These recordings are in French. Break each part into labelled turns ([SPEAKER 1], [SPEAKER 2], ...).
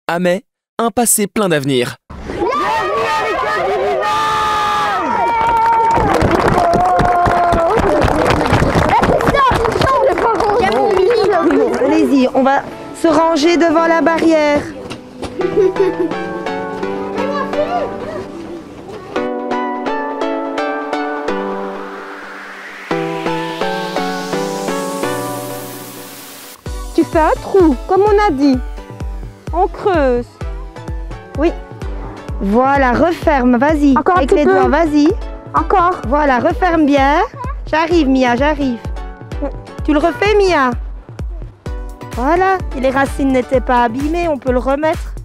[SPEAKER 1] À Mai, un passé plein d'avenir.
[SPEAKER 2] Allez-y, on va se ranger devant la barrière. Tu fais un trou, comme on a dit. On creuse. Oui. Voilà, referme, vas-y.
[SPEAKER 3] Encore
[SPEAKER 2] avec les doigts, vas-y.
[SPEAKER 3] Encore.
[SPEAKER 2] Voilà, referme bien. J'arrive, Mia, j'arrive. Tu le refais, Mia? Voilà, et les racines n'étaient pas abîmées, on peut le remettre.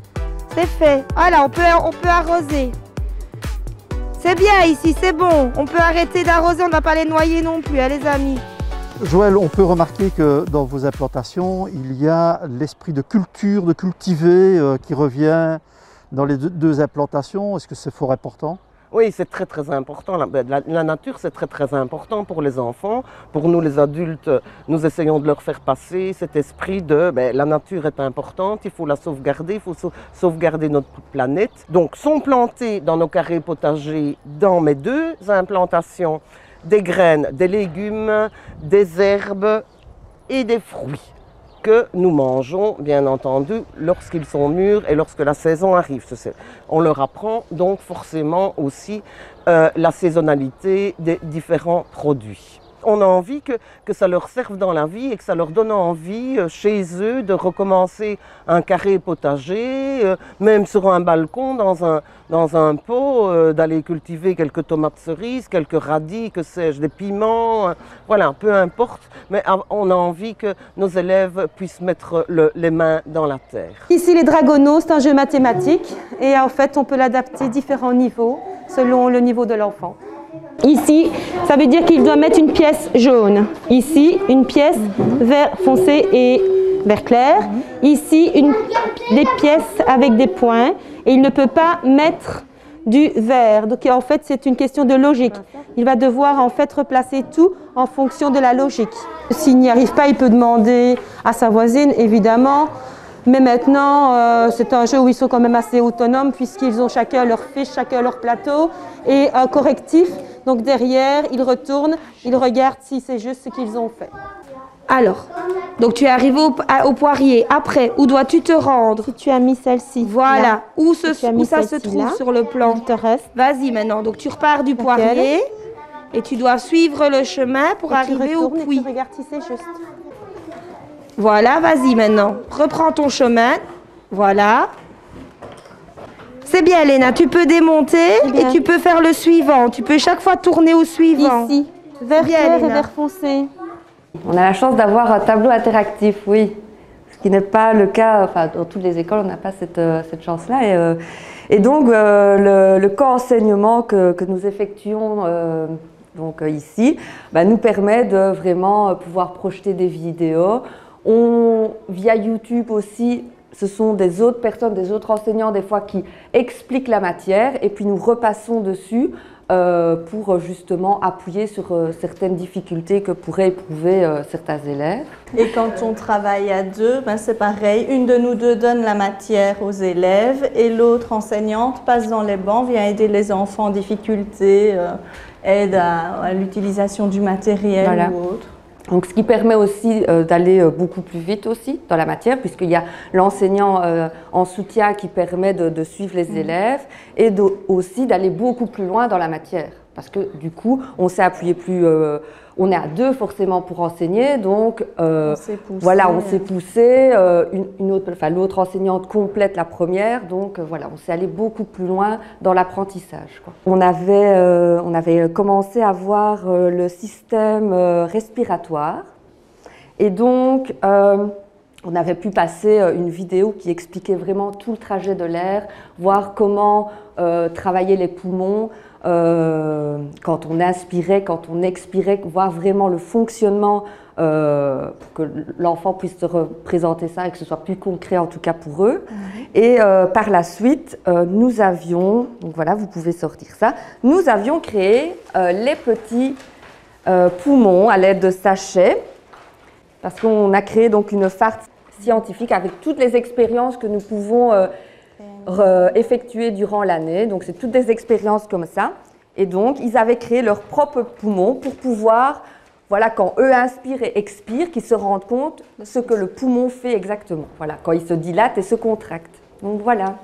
[SPEAKER 2] C'est fait. Voilà, on peut arroser. C'est bien ici, c'est bon. On peut arrêter d'arroser, on ne va pas les noyer non plus, hein, les amis.
[SPEAKER 4] Joël, on peut remarquer que dans vos implantations, il y a l'esprit de culture, de cultiver qui revient dans les deux implantations. Est-ce que c'est fort important?
[SPEAKER 5] Oui, c'est très important. La nature, c'est très important pour les enfants. Pour nous, les adultes, nous essayons de leur faire passer cet esprit de la nature est importante, il faut la sauvegarder, il faut sauvegarder notre planète. Donc, sont plantés dans nos carrés potagers, dans mes deux implantations, des graines, des légumes, des herbes et des fruits que nous mangeons, bien entendu, lorsqu'ils sont mûrs et lorsque la saison arrive. On leur apprend donc forcément aussi la saisonnalité des différents produits. On a envie que ça leur serve dans la vie et que ça leur donne envie chez eux de recommencer un carré potager, même sur un balcon, dans un pot, d'aller cultiver quelques tomates cerises, quelques radis, que sais-je, des piments, voilà, peu importe. Mais on a envie que nos élèves puissent mettre les mains dans la terre.
[SPEAKER 3] Ici, les dragonos, c'est un jeu mathématique et en fait, on peut l'adapter à différents niveaux selon le niveau de l'enfant. Ici, ça veut dire qu'il doit mettre une pièce jaune. Ici, une pièce vert foncé et vert clair. Ici, des pièces avec des points. Et il ne peut pas mettre du vert. Donc, en fait, c'est une question de logique. Il va devoir, en fait, replacer tout en fonction de la logique. S'il n'y arrive pas, il peut demander à sa voisine, évidemment. Mais maintenant, c'est un jeu où ils sont quand même assez autonomes puisqu'ils ont chacun leur fiche, chacun leur plateau et un correctif. Donc derrière, ils retournent, ils regardent si c'est juste ce qu'ils ont fait.
[SPEAKER 2] Alors, donc tu es arrivé au poirier. Après, où dois-tu te rendre?
[SPEAKER 3] Si tu as mis celle-ci.
[SPEAKER 2] Voilà.
[SPEAKER 3] Là.
[SPEAKER 2] Où ça se trouve
[SPEAKER 3] là,
[SPEAKER 2] sur le plan?
[SPEAKER 3] il te reste.
[SPEAKER 2] Vas-y maintenant. Donc tu repars du poirier et tu dois suivre le chemin pour arriver au puits.
[SPEAKER 3] Tu regardes si c'est juste.
[SPEAKER 2] Voilà, vas-y maintenant. Reprends ton chemin. Voilà. C'est bien, Léna. Tu peux démonter et tu peux faire le suivant. Tu peux chaque fois tourner au suivant.
[SPEAKER 3] Ici, vert clair et vert foncé.
[SPEAKER 6] On a la chance d'avoir un tableau interactif, oui. Ce qui n'est pas le cas, enfin, dans toutes les écoles, on n'a pas cette chance-là. Et donc, le co-enseignement que nous effectuons donc, ici nous permet de vraiment pouvoir projeter des vidéos. Via YouTube aussi, ce sont des autres personnes, des autres enseignants des fois qui expliquent la matière et puis nous repassons dessus pour justement appuyer sur certaines difficultés que pourraient éprouver certains élèves.
[SPEAKER 7] Et quand on travaille à deux, c'est pareil, une de nous deux donne la matière aux élèves et l'autre enseignante passe dans les bancs, vient aider les enfants en difficulté, aide à l'utilisation du matériel
[SPEAKER 6] voilà.
[SPEAKER 7] ou autre.
[SPEAKER 6] Donc, ce qui permet aussi d'aller beaucoup plus vite aussi dans la matière, puisqu'il y a l'enseignant en soutien qui permet de suivre les élèves et aussi d'aller beaucoup plus loin dans la matière. Parce que du coup, on s'est appuyé plus, on est à deux forcément pour enseigner, donc
[SPEAKER 7] on s'est poussé,
[SPEAKER 6] voilà, on s'est poussé. L'autre enseignante complète la première, donc voilà, on s'est allé beaucoup plus loin dans l'apprentissage. On avait commencé à voir le système respiratoire, et donc on avait pu passer une vidéo qui expliquait vraiment tout le trajet de l'air, voir comment travailler les poumons. Quand on inspirait, quand on expirait, voir vraiment le fonctionnement pour que l'enfant puisse se représenter ça et que ce soit plus concret en tout cas pour eux. Et par la suite, nous avions, donc voilà, vous pouvez sortir ça, nous avions créé les petits poumons à l'aide de sachets parce qu'on a créé donc une farce scientifique avec toutes les expériences que nous pouvons effectuer durant l'année. Donc c'est toutes des expériences comme ça. Et donc ils avaient créé leur propre poumon pour pouvoir, voilà, quand eux inspirent et expirent, qu'ils se rendent compte de ce que le poumon fait exactement. Voilà, quand il se dilate et se contracte. Donc voilà.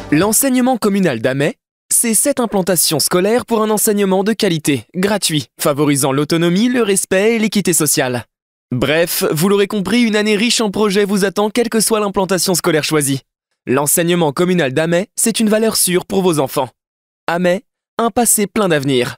[SPEAKER 1] L'enseignement communal d'Amay, c'est 7 implantations scolaires pour un enseignement de qualité, gratuit, favorisant l'autonomie, le respect et l'équité sociale. Bref, vous l'aurez compris, une année riche en projets vous attend quelle que soit l'implantation scolaire choisie. L'enseignement communal d'Amay, c'est une valeur sûre pour vos enfants. Amay, un passé plein d'avenir.